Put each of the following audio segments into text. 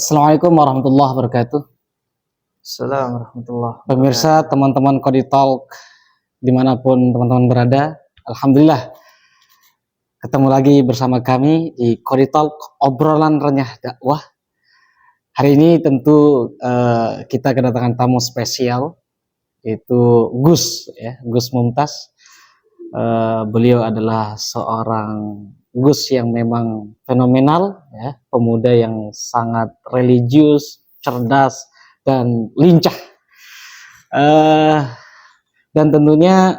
Assalamualaikum warahmatullahi wabarakatuh. Assalamualaikum warahmatullahi Pemirsa, wabarakatuh. teman-teman Kodi Talk dimanapun teman-teman berada, alhamdulillah ketemu lagi bersama kami di Kodi Talk, obrolan renyah dakwah. Hari ini tentu kita kedatangan tamu spesial, yaitu Gus Mumtaz. Beliau adalah seorang Gus yang memang fenomenal, pemuda yang sangat religius, cerdas, dan lincah. Dan tentunya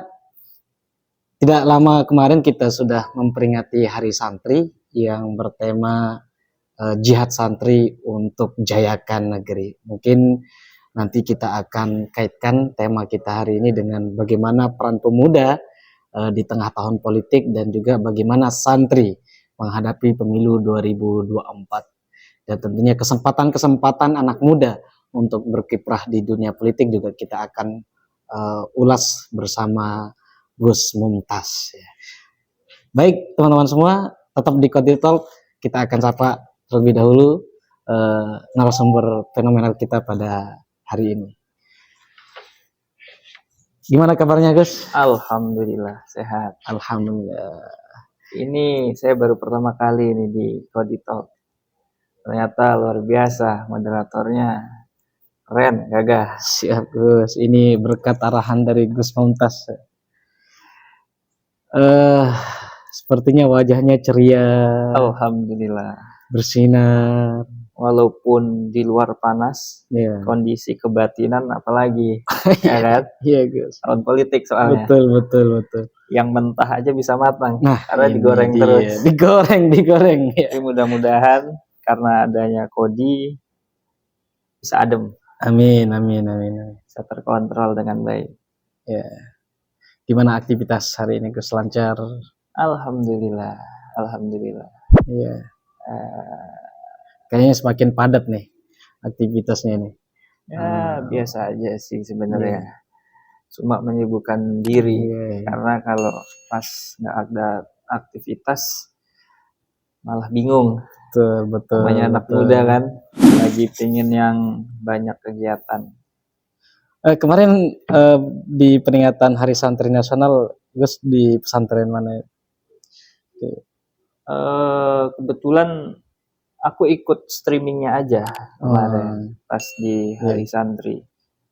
tidak lama kemarin kita sudah memperingati Hari Santri yang bertema Jihad Santri untuk Jayakan Negeri. Mungkin nanti kita akan kaitkan tema kita hari ini dengan bagaimana peran pemuda di tengah tahun politik dan juga bagaimana santri menghadapi pemilu 2024. Dan tentunya kesempatan-kesempatan anak muda untuk berkiprah di dunia politik juga kita akan ulas bersama Gus Mumtaz. Baik teman-teman semua, tetap di Kodi Talk. Kita akan sapa terlebih dahulu narasumber fenomenal kita pada hari ini. Gimana kabarnya Gus? Alhamdulillah sehat. Alhamdulillah. Ini saya baru pertama kali ini di Kodi Talk. Ternyata luar biasa, moderatornya keren, gagah. Siap Gus, ini berkat arahan dari Gus Mumtaz. Sepertinya wajahnya ceria. Alhamdulillah. Bersinar. Walaupun di luar panas, kondisi kebatinan apalagi, ya kan? Iya Gus. Tahun politik soalnya. Betul. Yang mentah aja bisa matang, nah, karena digoreng terus. Digoreng. Ya. Jadi mudah-mudahan karena adanya Kodi bisa adem. Amin. Bisa terkontrol dengan baik. Ya. Gimana aktivitas hari ini Gus, lancar? Alhamdulillah. Iya. Kayaknya semakin padat nih aktivitasnya nih. Ya biasa aja sih sebenarnya. Cuma menyibukkan diri. Karena kalau pas nggak ada aktivitas malah bingung. Betul. Namanya anak muda kan, lagi pengen yang banyak kegiatan. Kemarin di peringatan Hari Santri Nasional, Gus di pesantren mana? Kebetulan aku ikut streamingnya aja kemarin pas di Hari Santri.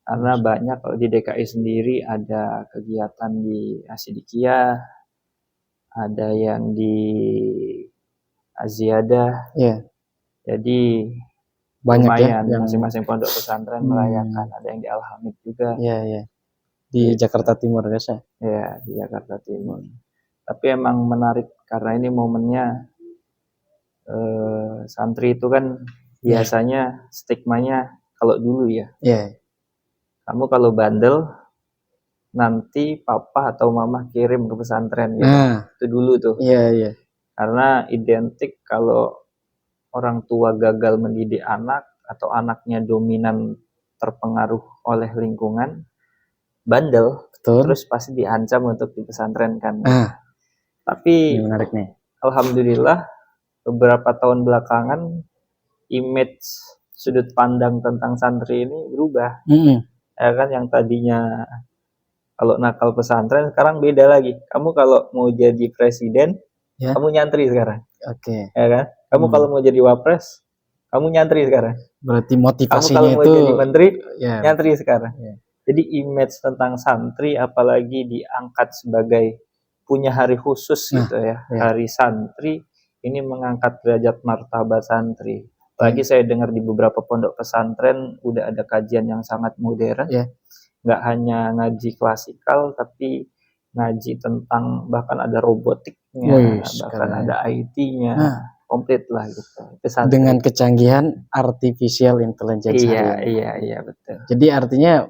Karena banyak kalau di DKI sendiri ada kegiatan di Asidikia, ada yang di Aziadah. Jadi banyak lumayan yang masing-masing pondok pesantren merayakan. Ada yang di Al-Hamid juga. Di Jakarta Timur guys ya. Ya, di Jakarta Timur. Tapi emang menarik karena ini momennya santri itu kan biasanya stigmanya kalau dulu ya. Kamu kalau bandel nanti papa atau mama kirim ke pesantren gitu. Itu dulu tuh. Karena identik kalau orang tua gagal mendidik anak atau anaknya dominan terpengaruh oleh lingkungan, bandel, terus pasti diancam untuk dipesantrenkan. Tapi menarik nih. Alhamdulillah beberapa tahun belakangan image sudut pandang tentang santri ini berubah. Ya kan, yang tadinya kalau nakal pesantren sekarang beda lagi. Kamu kalau mau jadi presiden, kamu nyantri sekarang. Ya kan? Kamu kalau mau jadi wapres, kamu nyantri sekarang. Berarti motivasinya kamu kalau itu mau jadi menteri, nyantri sekarang. Jadi image tentang santri apalagi diangkat sebagai punya hari khusus gitu ya. Hari santri ini mengangkat derajat martabat santri. Apalagi saya dengar di beberapa pondok pesantren udah ada kajian yang sangat modern. Nggak hanya ngaji klasikal, tapi ngaji tentang bahkan ada robotiknya, bahkan ada IT-nya. Komplit lah gitu. Dengan kecanggihan artificial intelligence. Iya betul. Jadi artinya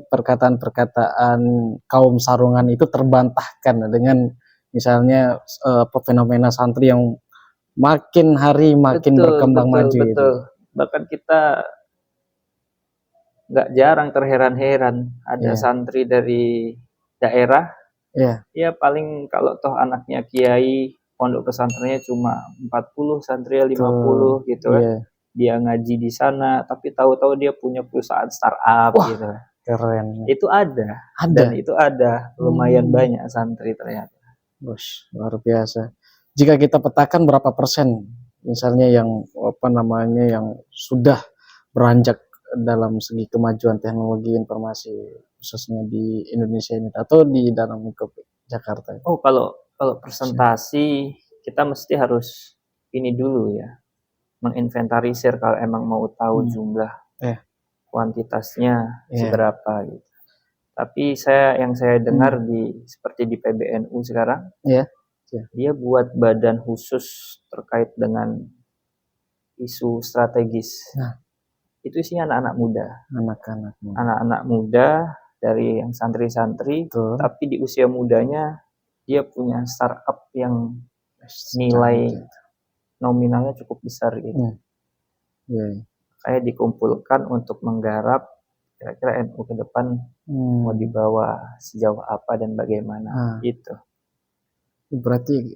perkataan-perkataan kaum sarungan itu terbantahkan dengan misalnya fenomena santri yang makin hari makin berkembang maju. Betul. Gitu. Bahkan kita nggak jarang terheran-heran ada santri dari daerah. Ya paling kalau toh anaknya kiai, pondok pesantrennya cuma 40, santri 50 gitu kan. dia ngaji di sana, tapi tahu-tahu dia punya perusahaan startup. Wah, gitu. Keren. Itu ada. Dan itu ada lumayan banyak santri ternyata. Bos, luar biasa. Jika kita petakan berapa persen, misalnya yang yang sudah beranjak dalam segi kemajuan teknologi informasi khususnya di Indonesia ini atau di dalam lingkup Jakarta? Oh, kalau presentasi kita mesti harus ini dulu ya, menginventarisir kalau emang mau tahu jumlah kuantitasnya seberapa gitu. Tapi yang saya dengar seperti di PBNU sekarang, dia buat badan khusus terkait dengan isu strategis. Itu isinya anak-anak muda. Anak-anak muda dari yang santri-santri, tapi di usia mudanya dia punya startup yang nilai nominalnya cukup besar gitu. Kayak dikumpulkan untuk menggarap kira-kira NU ke depan mau dibawa sejauh apa dan bagaimana gitu. Berarti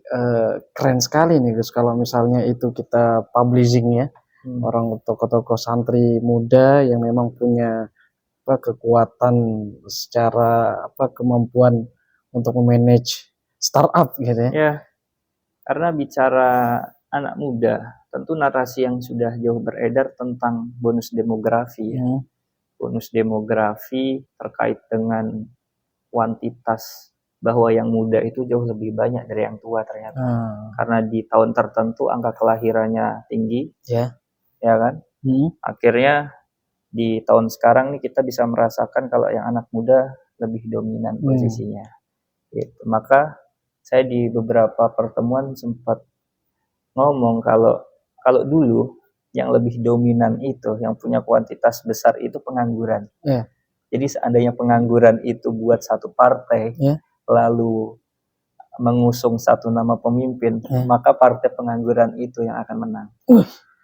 keren sekali nih Gus kalau misalnya itu kita publishing ya, orang tokoh-tokoh santri muda yang memang punya kekuatan secara kemampuan untuk memanage startup gitu ya. Ya, karena bicara anak muda, tentu narasi yang sudah jauh beredar tentang bonus demografi ya. Bonus demografi terkait dengan kuantitas bahwa yang muda itu jauh lebih banyak dari yang tua ternyata. Karena di tahun tertentu angka kelahirannya tinggi, ya kan? Akhirnya di tahun sekarang nih kita bisa merasakan kalau yang anak muda lebih dominan posisinya. Gitu. Maka saya di beberapa pertemuan sempat ngomong kalau dulu yang lebih dominan itu, yang punya kuantitas besar itu pengangguran. Jadi seandainya pengangguran itu buat satu partai, lalu mengusung satu nama pemimpin, maka partai pengangguran itu yang akan menang.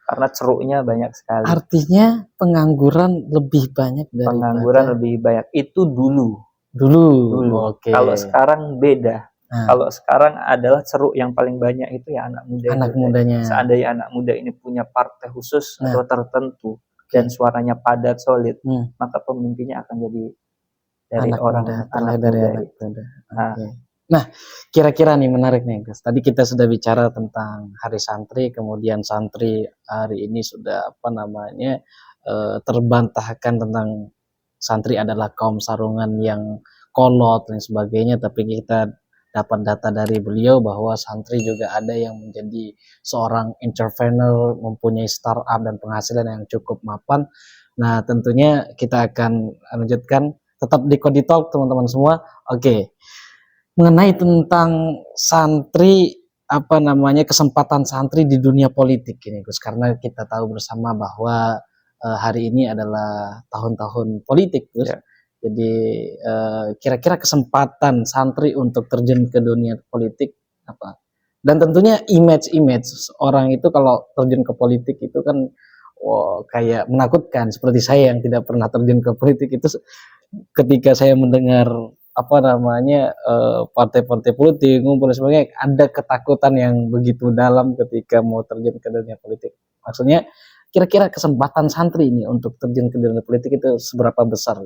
Karena ceruknya banyak sekali. Artinya pengangguran lebih banyak dari lebih banyak. Itu dulu. Okay. Kalau sekarang beda. Kalau sekarang adalah ceruk yang paling banyak itu ya anak muda. Mudanya. Seandainya anak muda ini punya partai khusus atau tertentu dan suaranya padat solid, maka pemimpinnya akan jadi dari anak muda. Nah, kira-kira nih menarik nih Gus. Tadi kita sudah bicara tentang Hari Santri, kemudian santri hari ini sudah terbantahkan tentang santri adalah kaum sarungan yang kolot dan sebagainya, tapi kita dapat data dari beliau bahwa santri juga ada yang menjadi seorang entrepreneur, mempunyai startup dan penghasilan yang cukup mapan. Nah, tentunya kita akan lanjutkan tetap di Kodi Talk teman-teman semua. Oke. Mengenai tentang santri kesempatan santri di dunia politik ini Gus, karena kita tahu bersama bahwa hari ini adalah tahun-tahun politik Gus. Jadi kira-kira kesempatan santri untuk terjun ke dunia politik apa? Dan tentunya image orang itu kalau terjun ke politik itu kan kayak menakutkan. Seperti saya yang tidak pernah terjun ke politik itu, ketika saya mendengar partai-partai politik ngumpul dan sebagainya, ada ketakutan yang begitu dalam ketika mau terjun ke dunia politik. Maksudnya kira-kira kesempatan santri ini untuk terjun ke dunia politik itu seberapa besar?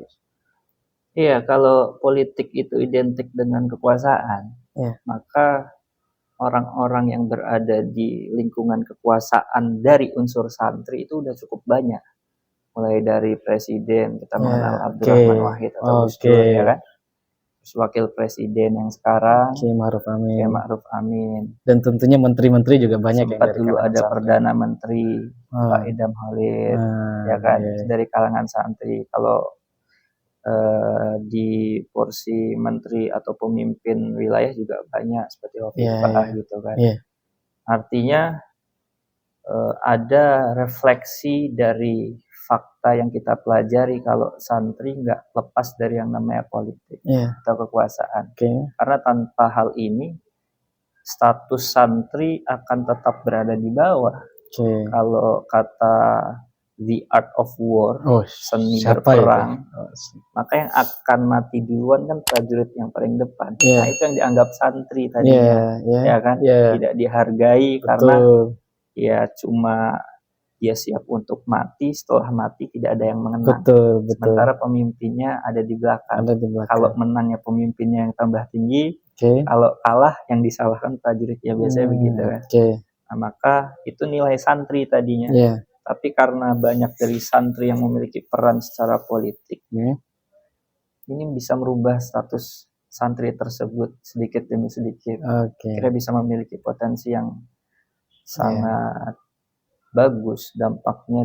Iya, kalau politik itu identik dengan kekuasaan, maka orang-orang yang berada di lingkungan kekuasaan dari unsur santri itu udah cukup banyak. Mulai dari presiden, kita mengenal Abdurrahman Wahid atau Gus Dur, ya kan? Terus wakil presiden yang sekarang, Kiai Ma'ruf Amin. Dan tentunya menteri-menteri juga banyak. Sempat dulu ada Perdana Menteri, Pak Idam Khalid, ya kan? Dari kalangan santri. Kalau di porsi menteri atau pemimpin wilayah juga banyak seperti Hovifah gitu kan. Artinya ada refleksi dari fakta yang kita pelajari kalau santri nggak lepas dari yang namanya politik atau kekuasaan. Karena tanpa hal ini status santri akan tetap berada di bawah. Kalau kata The Art of War, seni berperang, maka yang akan mati duluan kan prajurit yang paling depan. Nah itu yang dianggap santri tadinya, ya kan? Tidak dihargai. Betul. Karena ya cuma dia siap untuk mati, setelah mati tidak ada yang mengenang. Betul. Sementara pemimpinnya ada di belakang. Kalau menangnya pemimpinnya yang tambah tinggi, kalau kalah yang disalahkan prajurit, ya biasanya begitu kan. Nah, maka itu nilai santri tadinya. Tapi karena banyak dari santri yang memiliki peran secara politik, ini bisa merubah status santri tersebut sedikit demi sedikit. Kira bisa memiliki potensi yang sangat bagus, dampaknya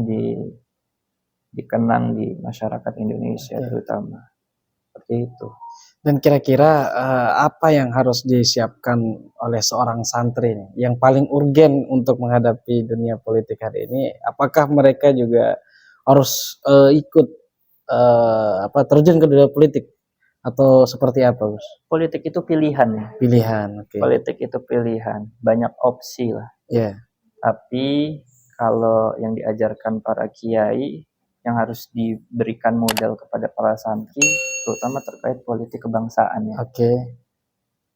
dikenang di masyarakat Indonesia terutama. Seperti itu. Dan kira-kira apa yang harus disiapkan oleh seorang santri yang paling urgen untuk menghadapi dunia politik hari ini? Apakah mereka juga harus ikut terjun ke dunia politik atau seperti apa, Gus? Politik itu pilihan ya. Politik itu pilihan, banyak opsi lah. Tapi kalau yang diajarkan para kiai, yang harus diberikan modal kepada para santri, terutama terkait politik kebangsaan ya.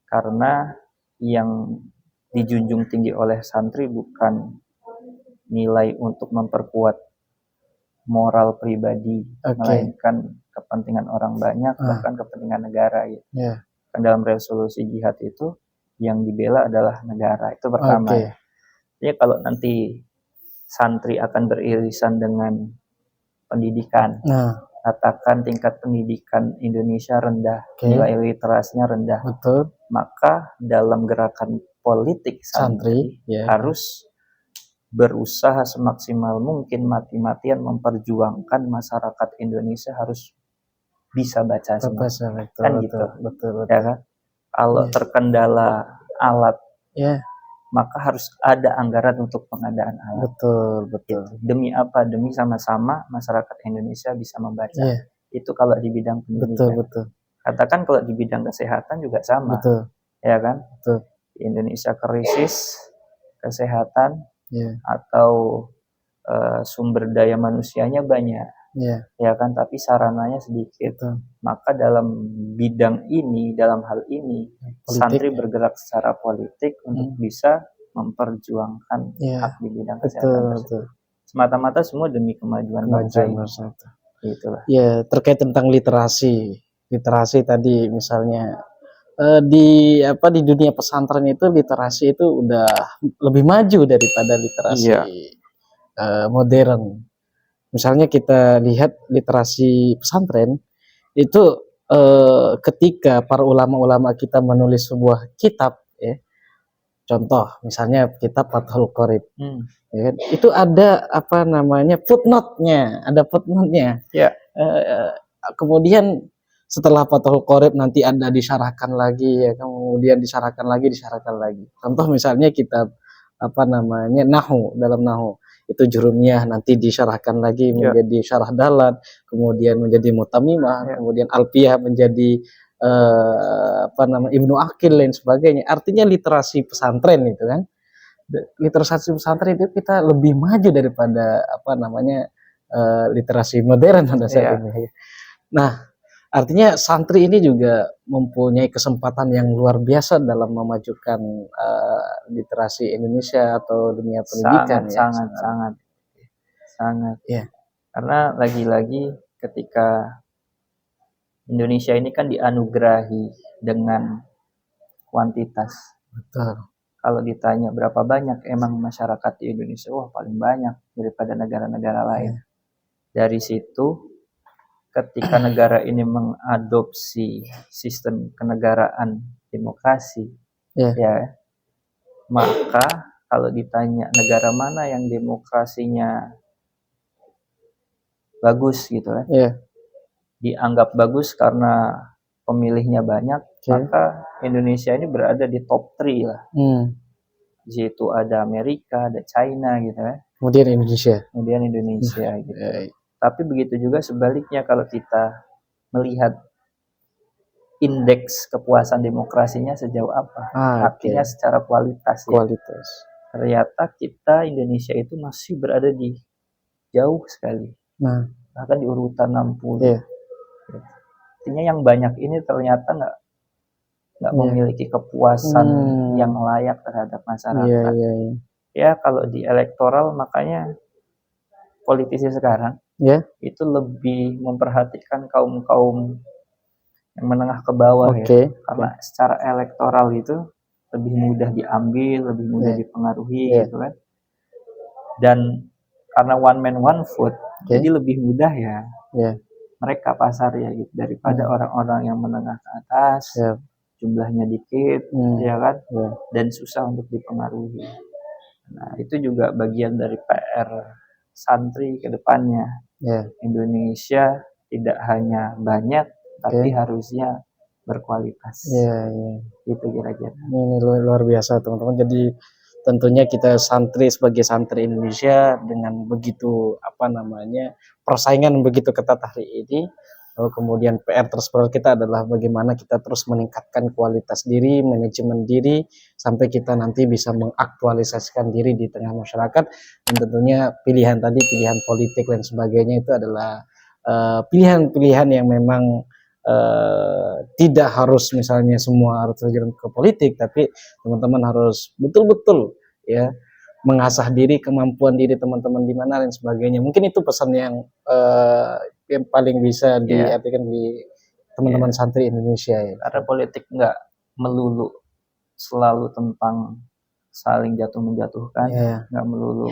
Karena yang dijunjung tinggi oleh santri bukan nilai untuk memperkuat moral pribadi, melainkan kepentingan orang banyak, bahkan kepentingan negara gitu. Kan dalam resolusi jihad itu yang dibela adalah negara, itu pertama ya. Jadi kalau nanti santri akan beririsan dengan pendidikan, katakan tingkat pendidikan Indonesia rendah, nilai literasinya rendah, maka dalam gerakan politik santri harus berusaha semaksimal mungkin, mati-matian memperjuangkan masyarakat Indonesia harus bisa baca semua. Kan gitu. Ya kan? Kalau terkendala alat, maka harus ada anggaran untuk pengadaan alat. Gitu. Demi apa? Demi sama-sama masyarakat Indonesia bisa membaca. Itu kalau di bidang pendidikan. Katakan kalau di bidang kesehatan juga sama. Ya kan? Di Indonesia krisis kesehatan atau sumber daya manusianya banyak. Ya kan? Tapi sarananya sedikit. Maka dalam bidang ini, dalam hal ini, santri bergerak secara politik untuk bisa memperjuangkan hak di bidang kesehatan tersebut. Semata-mata semua demi kemajuan bangsa ini. Itulah. Terkait tentang literasi tadi misalnya di dunia pesantren itu literasi itu udah lebih maju daripada literasi modern. Misalnya kita lihat literasi pesantren itu ketika para ulama-ulama kita menulis sebuah kitab, contoh misalnya kitab Fathul Qorib, itu ada footnote-nya, kemudian setelah Fathul Qorib nanti ada disyarahkan lagi, kemudian disyarahkan lagi. Contoh misalnya kitab Nahwu, dalam Nahwu itu Jurumiyah nanti disyarahkan lagi menjadi Syarah Dalat, kemudian menjadi Mutamimah, kemudian Alfiyah menjadi Ibnu Aqil dan sebagainya. Artinya literasi pesantren itu kan, literasi pesantren itu kita lebih maju daripada literasi modern pada saat ini. Nah, artinya santri ini juga mempunyai kesempatan yang luar biasa dalam memajukan literasi Indonesia atau dunia pendidikan. Sangat. Karena lagi-lagi ketika Indonesia ini kan dianugerahi dengan kuantitas. Kalau ditanya berapa banyak emang masyarakat di Indonesia, paling banyak daripada negara-negara lain. Dari situ, ketika negara ini mengadopsi sistem kenegaraan demokrasi, maka kalau ditanya negara mana yang demokrasinya bagus gitu kan, dianggap bagus karena pemilihnya banyak, maka Indonesia ini berada di top 3 lah. Di situ ada Amerika, ada China gitu kan. Kemudian Indonesia gitu. Tapi begitu juga sebaliknya, kalau kita melihat indeks kepuasan demokrasinya sejauh apa, artinya secara kualitas. Ternyata kita Indonesia itu masih berada di jauh sekali. Bahkan di urutan 60. Artinya yang banyak ini ternyata nggak memiliki kepuasan yang layak terhadap masyarakat. Ya kalau di elektoral makanya politisi sekarang itu lebih memperhatikan kaum yang menengah ke bawah ya, karena secara elektoral itu lebih mudah diambil, lebih mudah dipengaruhi gitu kan. Dan karena one man one vote, jadi lebih mudah ya mereka pasar ya gitu, daripada orang-orang yang menengah ke atas, jumlahnya dikit, ya kan, dan susah untuk dipengaruhi. Nah itu juga bagian dari PR santri ke depannya. Indonesia tidak hanya banyak, tapi harusnya berkualitas. Itu kira-kira. Ini luar biasa teman-teman. Jadi tentunya kita sebagai santri Indonesia dengan begitu persaingan begitu ketat hari ini, lalu kemudian PR terus kita adalah bagaimana kita terus meningkatkan kualitas diri, manajemen diri, sampai kita nanti bisa mengaktualisasikan diri di tengah masyarakat. Dan tentunya pilihan politik dan sebagainya itu adalah pilihan-pilihan yang memang tidak harus misalnya semua harus terjun ke politik, tapi teman-teman harus betul-betul ya mengasah diri, kemampuan diri teman-teman di mana dan sebagainya. Mungkin itu pesan yang paling bisa diartikan di teman-teman santri Indonesia ya. Karena politik nggak melulu selalu tentang saling jatuh menjatuhkan, nggak melulu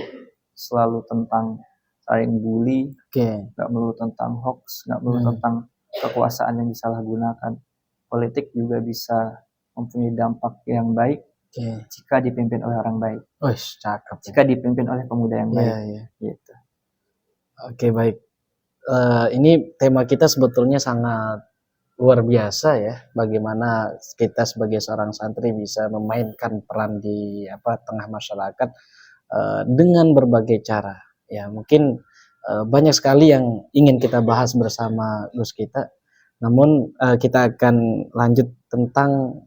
selalu tentang saling bully, nggak melulu tentang hoax, nggak melulu tentang kekuasaan yang disalahgunakan. Politik juga bisa mempunyai dampak yang baik jika dipimpin oleh orang baik. Cakep. Jika dipimpin oleh pemuda yang baik. Gitu. Baik. Ini tema kita sebetulnya sangat luar biasa ya. Bagaimana kita sebagai seorang santri bisa memainkan peran di tengah masyarakat dengan berbagai cara. Ya mungkin banyak sekali yang ingin kita bahas bersama Gus kita, namun kita akan lanjut tentang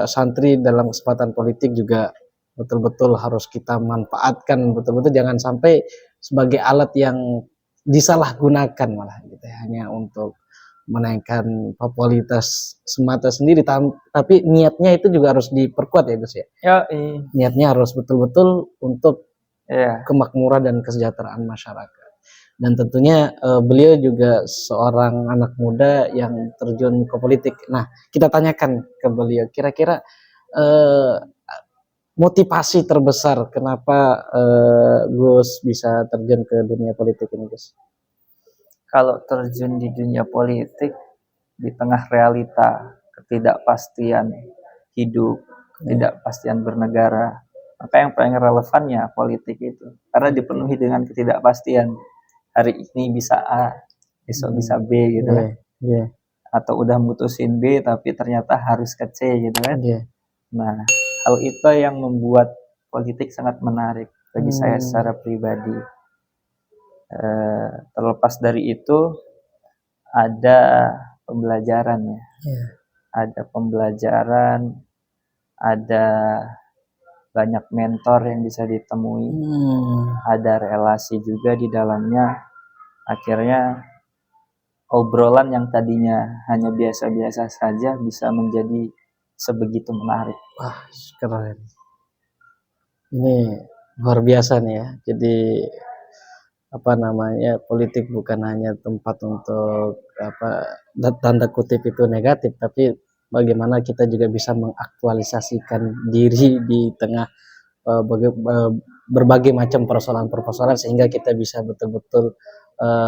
santri dalam kesempatan politik juga betul-betul harus kita manfaatkan, betul-betul jangan sampai sebagai alat yang disalahgunakan malah gitu ya, hanya untuk menaikkan popularitas semata sendiri, tapi niatnya itu juga harus diperkuat ya Gus ya. Niatnya harus betul-betul untuk kemakmuran dan kesejahteraan masyarakat. Dan tentunya beliau juga seorang anak muda yang terjun ke politik. Nah, kita tanyakan ke beliau, kira-kira motivasi terbesar kenapa Gus bisa terjun ke dunia politik ini, Gus? Kalau terjun di dunia politik di tengah realita ketidakpastian hidup, ketidakpastian bernegara, maka yang paling relevannya politik itu, karena dipenuhi dengan ketidakpastian. Hari ini bisa A, besok bisa B gitu kan. Atau udah mutusin B tapi ternyata harus ke C gitu kan. Nah, hal itu yang membuat politik sangat menarik bagi saya secara pribadi. Terlepas dari itu ada pembelajarannya, ada pembelajaran, ada banyak mentor yang bisa ditemui, ada relasi juga di dalamnya. Akhirnya obrolan yang tadinya hanya biasa-biasa saja bisa menjadi sebegitu menarik. Wah, keren. Ini luar biasa nih ya. Jadi politik bukan hanya tempat untuk tanda kutip itu negatif, tapi bagaimana kita juga bisa mengaktualisasikan diri di tengah berbagai macam persoalan-persoalan sehingga kita bisa betul-betul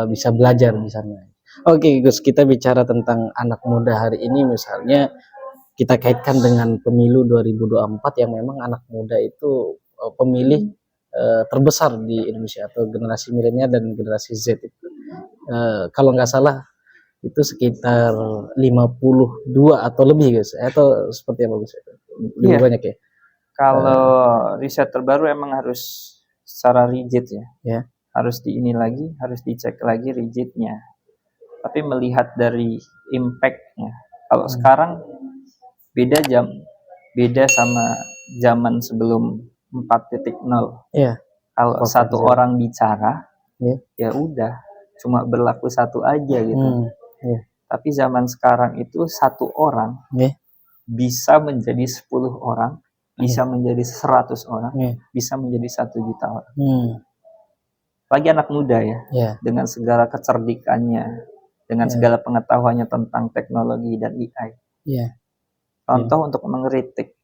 bisa belajar di sana. Oke, Gus, kita bicara tentang anak muda hari ini, misalnya kita kaitkan dengan pemilu 2024 yang memang anak muda itu pemilih terbesar di Indonesia, atau generasi milenial dan generasi Z itu kalau nggak salah itu sekitar 52 atau lebih, Gus, atau seperti apa, Gus? Lebih banyak ya? Kalau riset terbaru emang harus secara rigid ya. Harus harus dicek lagi rigidnya. Tapi melihat dari impact-nya, kalau sekarang beda sama zaman sebelum 4.0. Kalau satu orang bicara, ya udah cuma berlaku satu aja gitu. Tapi zaman sekarang itu satu orang bisa menjadi 10 orang bisa menjadi 100 orang, bisa menjadi 1 juta orang. Bagi anak muda ya, dengan segala kecerdikannya, dengan segala pengetahuannya tentang teknologi dan AI. Contoh untuk mengkritik,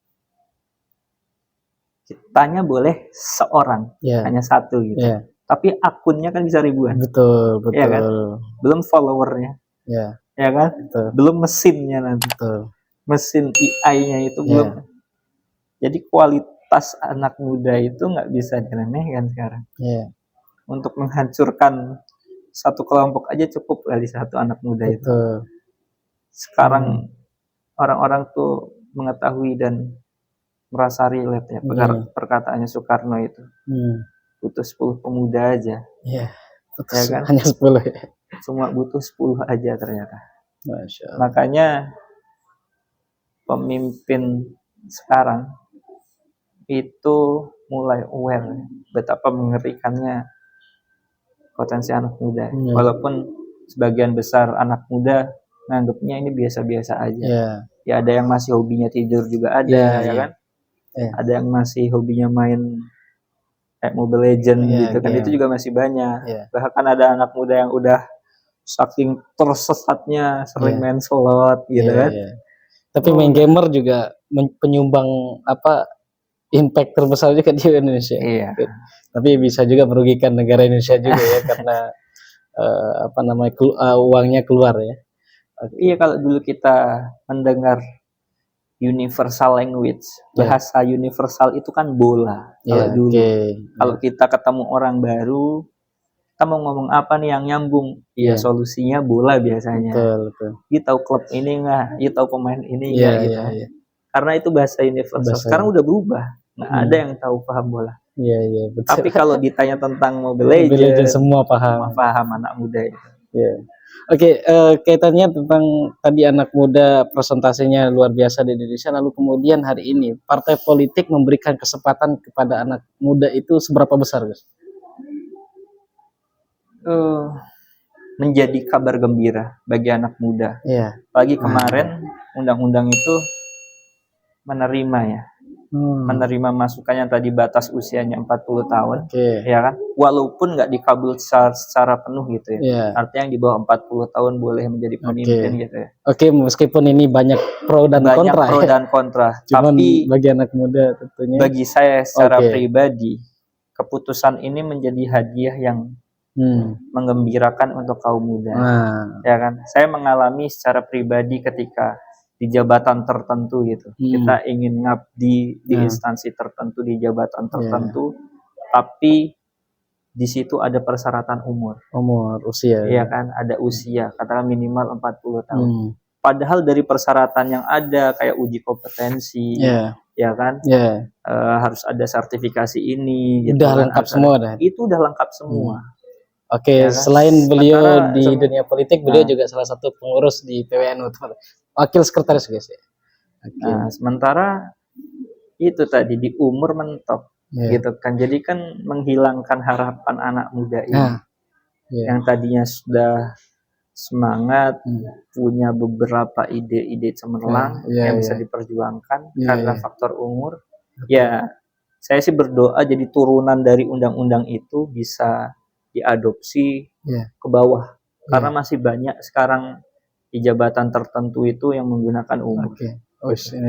kitanya boleh seorang, hanya 1 gitu. Tapi akunnya kan bisa ribuan. Betul. Ya kan? Belum followernya. Ya kan? Betul. Belum mesinnya nanti. Betul. Mesin AI-nya itu belum. Jadi kualitas anak muda itu nggak bisa diremehkan sekarang. Untuk menghancurkan satu kelompok aja cukup kali 1 anak muda itu. Sekarang orang-orang tuh mengetahui dan merasa relate ya perkataannya Soekarno itu. Butuh 10 pemuda aja. Ya kan? Hanya 10 ya. Cuma butuh 10 aja ternyata. Masya Allah. Makanya pemimpin sekarang itu mulai aware betapa mengerikannya potensi anak muda. Walaupun sebagian besar anak muda nganggapnya ini biasa-biasa aja. Ya ada yang masih hobinya tidur juga ada, ya kan? Ada yang masih hobinya main kayak Mobile Legends gitu kan, itu juga masih banyak. Bahkan ada anak muda yang udah saking tersesatnya sering main slot gitu kan. Tapi main gamer juga penyumbang impact terbesar juga di Indonesia. Tapi bisa juga merugikan negara Indonesia juga ya karena uangnya keluar ya. Iya, kalau dulu kita mendengar universal language, bahasa universal itu kan bola. Kalau dulu, kalau kita ketemu orang baru, kita mau ngomong apa nih yang nyambung? Iya, solusinya bola biasanya. Betul. Dia tahu klub ini nggak? Dia tahu pemain ini nggak? Gitu. Karena itu bahasa universal. Sekarang udah berubah, nggak ada yang tahu paham bola. Betul. Tapi kalau ditanya tentang Mobile Legends, semua paham anak muda itu. Oke, kaitannya tentang tadi anak muda, presentasinya luar biasa di Indonesia. Lalu kemudian hari ini partai politik memberikan kesempatan kepada anak muda itu seberapa besar, Gus? Menjadi kabar gembira bagi anak muda. Pagi kemarin undang-undang itu menerima menerima masukannya tadi batas usianya 40 tahun, ya kan? Walaupun nggak dikabul secara penuh gitu ya. Artinya yang di bawah 40 tahun boleh menjadi pemimpin gitu ya. Meskipun ini banyak pro dan kontra. Tapi bagi anak muda tentunya. Bagi saya secara pribadi, keputusan ini menjadi hadiah yang menggembirakan untuk kaum muda. Ya kan? Saya mengalami secara pribadi ketika di jabatan tertentu gitu. Kita ingin ngabdi di instansi tertentu, di jabatan tertentu, tapi di situ ada persyaratan umur, usia. Iya kan, ada usia, katakan minimal 40 tahun. Padahal dari persyaratan yang ada kayak uji kompetensi, ya kan, harus ada sertifikasi ini, gitu, udah lengkap semua dah. Itu udah lengkap semua. Ya kan? Selain beliau di dunia politik, beliau juga salah satu pengurus di PWNU. Wakil sekretaris guys ya. Nah, sementara itu tadi di umur mentok gitu kan. Jadi kan menghilangkan harapan anak muda ini. Yang tadinya sudah semangat, punya beberapa ide-ide cemerlang yang bisa diperjuangkan karena faktor umur. Ya, saya sih berdoa jadi turunan dari undang-undang itu bisa diadopsi ke bawah. Karena masih banyak sekarang di jabatan tertentu itu yang menggunakan umur.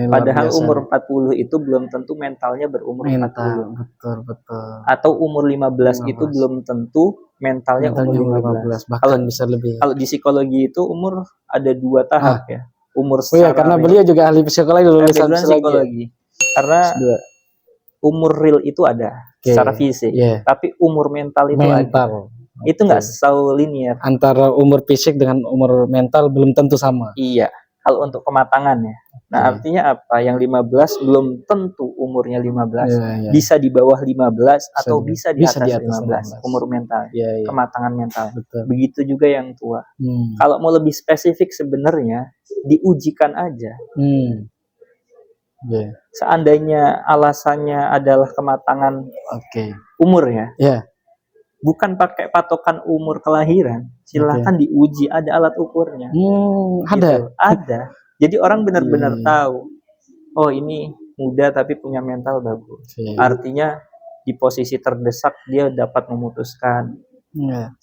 Padahal umur 40 itu belum tentu mentalnya berumur 40. Betul. Atau umur 15 itu belum tentu mentalnya umur 15. Bahkan bisa lebih. Kalau di psikologi itu umur ada 2 tahap ya. Umur secara karena beliau juga ahli psikologi, lulusan psikologi. Karena umur real itu ada secara fisik, tapi umur mental itu ada. Itu nggak selalu linear. Antara umur fisik dengan umur mental belum tentu sama. Iya, kalau untuk kematangan ya. Nah, artinya apa? Yang 15 belum tentu umurnya 15. Bisa di bawah 15 atau bisa di atas 15. Umur mental, kematangan mental. Begitu juga yang tua. Kalau mau lebih spesifik sebenarnya diujikan aja. Seandainya alasannya adalah kematangan umur ya. Bukan pakai patokan umur kelahiran, silakan diuji, ada alat ukurnya. Ada. Jadi orang benar-benar tahu, oh ini muda tapi punya mental bagus. Artinya di posisi terdesak dia dapat memutuskan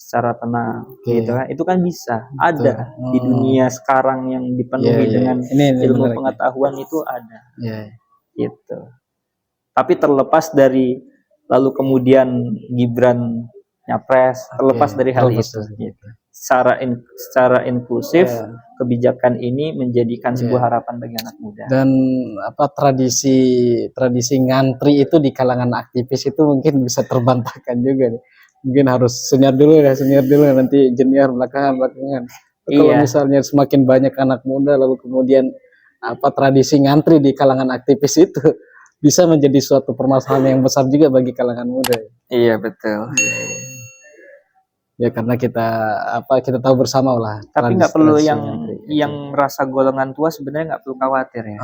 secara tenang, gitu kan? Itu kan bisa ada di dunia sekarang yang dipenuhi dengan ilmu pengetahuan itu ada, gitu. Tapi terlepas dari lalu kemudian Gibran nyapres, terlepas dari hal itu, gitu. Secara inklusif kebijakan ini menjadikan sebuah harapan bagi anak muda. Dan tradisi ngantri itu di kalangan aktivis itu mungkin bisa terbantahkan juga nih. Mungkin harus senior dulu nanti junior belakangan. Kalau misalnya semakin banyak anak muda lalu kemudian tradisi ngantri di kalangan aktivis itu bisa menjadi suatu permasalahan yang besar juga bagi kalangan muda. Iya, betul. Ya karena kita tahu bersama lah. Tapi nggak perlu yang merasa golongan tua sebenarnya nggak perlu khawatir ya.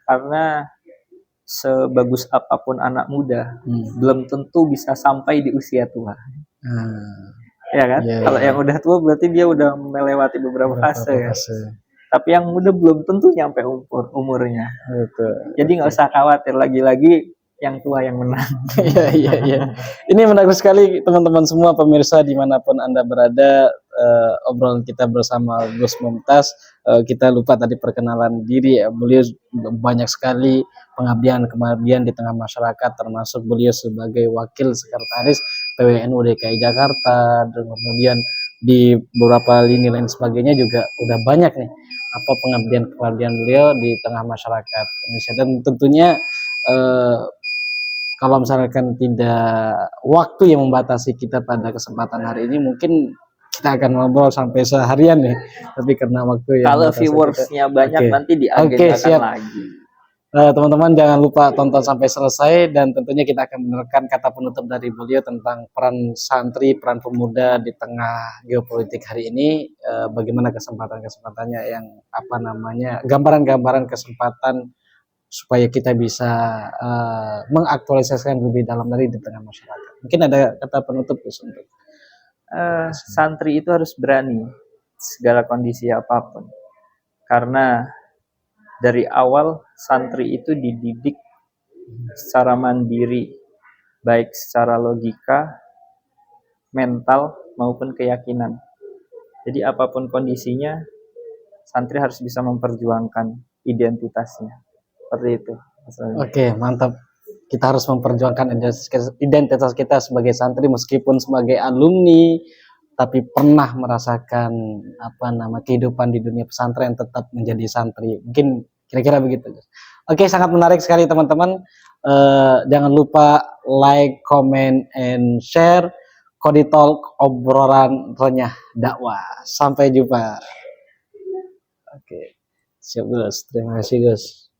Karena sebagus apapun anak muda, belum tentu bisa sampai di usia tua. Ya kan? Kalau yang udah tua berarti dia udah melewati beberapa fase. Ya? Tapi yang muda belum tentu nyampe umurnya. Jadi nggak usah khawatir, lagi-lagi yang tua yang menang. Iya. Ini menarik sekali teman-teman semua pemirsa dimanapun Anda berada. Obrolan kita bersama Gus Mumtaz. Kita lupa tadi perkenalan diri. Beliau banyak sekali pengabdian di tengah masyarakat, termasuk beliau sebagai wakil sekretaris PWNU DKI Jakarta, dan kemudian di beberapa lini lain sebagainya juga udah banyak nih pengabdian beliau di tengah masyarakat Indonesia. Dan tentunya kalau misalkan tidak waktu yang membatasi kita pada kesempatan hari ini, mungkin kita akan ngobrol sampai seharian nih. Tapi karena waktu yang kalau viewersnya banyak nanti diagendakan lagi. Teman-teman jangan lupa tonton sampai selesai, dan tentunya kita akan mendengarkan kata penutup dari beliau tentang peran santri, peran pemuda di tengah geopolitik hari ini. Bagaimana kesempatannya yang gambaran-gambaran kesempatan supaya kita bisa mengaktualisasikan lebih dalam dari di tengah masyarakat. Mungkin ada kata penutup untuk santri itu harus berani segala kondisi apapun, karena dari awal santri itu dididik secara mandiri, baik secara logika, mental maupun keyakinan. Jadi apapun kondisinya, santri harus bisa memperjuangkan identitasnya. Seperti itu. Oke, mantap. Kita harus memperjuangkan identitas kita sebagai santri, meskipun sebagai alumni, tapi pernah merasakan kehidupan di dunia pesantren, tetap menjadi santri. Mungkin kira-kira begitu. Oke, sangat menarik sekali teman-teman. Jangan lupa like, comment, and share. Kodi Talk, obrolan renyah dakwah. Sampai jumpa. Oke, siap Gus. Terima kasih Gus.